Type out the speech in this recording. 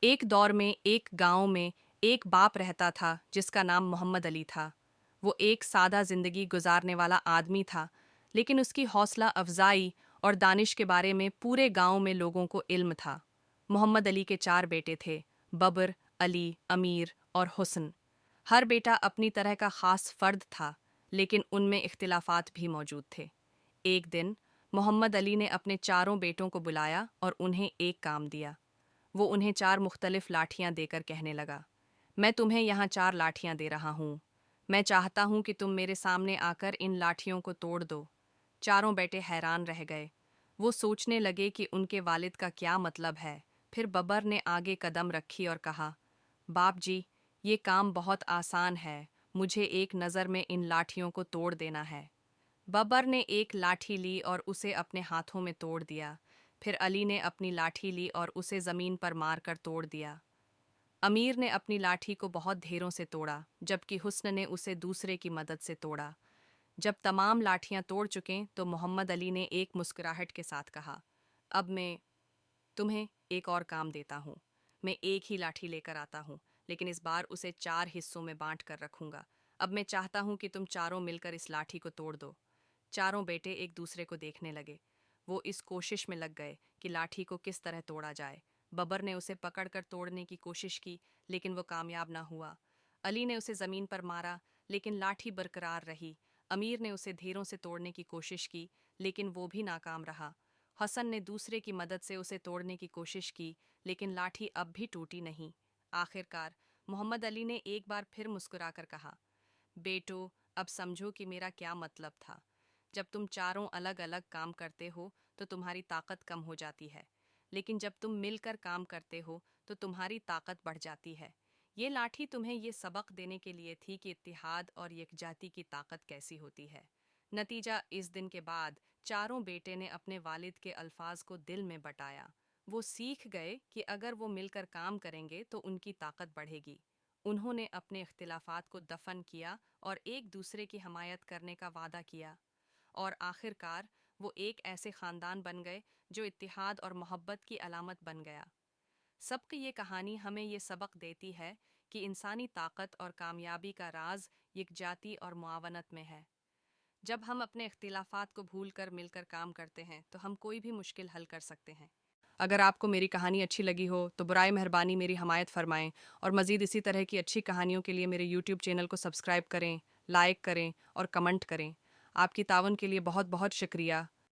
ایک دور میں ایک گاؤں میں ایک باپ رہتا تھا جس کا نام محمد علی تھا۔ وہ ایک سادہ زندگی گزارنے والا آدمی تھا، لیکن اس کی حوصلہ افزائی اور دانش کے بارے میں پورے گاؤں میں لوگوں کو علم تھا۔ محمد علی کے 4 بیٹے تھے: ببر، علی، امیر اور حسن۔ ہر بیٹا اپنی طرح کا خاص فرد تھا، لیکن ان میں اختلافات بھی موجود تھے۔ ایک دن محمد علی نے اپنے چاروں بیٹوں کو بلایا اور انہیں ایک کام دیا۔ وہ انہیں 4 مختلف لاٹھیاں دے کر کہنے لگا، میں تمہیں یہاں 4 لاٹھیاں دے رہا ہوں۔ میں چاہتا ہوں کہ تم میرے سامنے آ کر ان لاٹھیوں کو توڑ دو۔ چاروں بیٹے حیران رہ گئے۔ وہ سوچنے لگے کہ ان کے والد کا کیا مطلب ہے۔ پھر ببر نے آگے قدم رکھی اور کہا، باپ جی، یہ کام بہت آسان ہے، مجھے ایک نظر میں ان لاٹھیوں کو توڑ دینا ہے۔ ببر نے ایک لاٹھی لی اور اسے اپنے ہاتھوں میں توڑ دیا۔ پھر علی نے اپنی لاٹھی لی اور اسے زمین پر مار کر توڑ دیا۔ امیر نے اپنی لاٹھی کو بہت دھیروں سے توڑا، جبکہ حسن نے اسے دوسرے کی مدد سے توڑا۔ جب تمام لاٹھیاں توڑ چکیں تو محمد علی نے ایک مسکراہٹ کے ساتھ کہا، اب میں تمہیں ایک اور کام دیتا ہوں۔ میں ایک ہی لاٹھی لے کر آتا ہوں، لیکن اس بار اسے 4 حصوں میں بانٹ کر رکھوں گا۔ اب میں چاہتا ہوں کہ تم چاروں مل کر اس لاٹھی کو توڑ دو۔ چاروں بیٹے ایک دوسرے کو دیکھنے لگے۔ وہ اس کوشش میں لگ گئے کہ لاٹھی کو کس طرح توڑا جائے۔ ببر نے اسے پکڑ کر توڑنے کی کوشش کی، لیکن وہ کامیاب نہ ہوا۔ علی نے اسے زمین پر مارا، لیکن لاٹھی برقرار رہی۔ امیر نے اسے دھیروں سے توڑنے کی کوشش کی، لیکن وہ بھی ناکام رہا۔ حسن نے دوسرے کی مدد سے اسے توڑنے کی کوشش کی، لیکن لاٹھی اب بھی ٹوٹی نہیں۔ آخر کار محمد علی نے ایک بار پھر مسکرا کر کہا، بیٹو، اب سمجھو کہ میرا کیا مطلب تھا۔ جب تم چاروں الگ الگ کام کرتے ہو تو تمہاری طاقت کم ہو جاتی ہے، لیکن جب تم مل کر کام کرتے ہو تو تمہاری طاقت بڑھ جاتی ہے۔ یہ لاٹھی تمہیں یہ سبق دینے کے لیے تھی کہ اتحاد اور یکجہتی کی طاقت کیسی ہوتی ہے۔ نتیجہ، اس دن کے بعد چاروں بیٹے نے اپنے والد کے الفاظ کو دل میں بٹایا۔ وہ سیکھ گئے کہ اگر وہ مل کر کام کریں گے تو ان کی طاقت بڑھے گی۔ انہوں نے اپنے اختلافات کو دفن کیا اور ایک دوسرے کی حمایت کرنے کا وعدہ کیا، اور آخر کار وہ ایک ایسے خاندان بن گئے جو اتحاد اور محبت کی علامت بن گیا۔ سبق یہ کہانی ہمیں یہ سبق دیتی ہے کہ انسانی طاقت اور کامیابی کا راز یکجہتی اور معاونت میں ہے۔ جب ہم اپنے اختلافات کو بھول کر مل کر کام کرتے ہیں تو ہم کوئی بھی مشکل حل کر سکتے ہیں۔ اگر آپ کو میری کہانی اچھی لگی ہو تو برائے مہربانی میری حمایت فرمائیں، اور مزید اسی طرح کی اچھی کہانیوں کے لیے میرے یوٹیوب چینل کو سبسکرائب کریں، لائک کریں اور کمنٹ کریں۔ آپ کی تعاون کے لیے بہت بہت شکریہ۔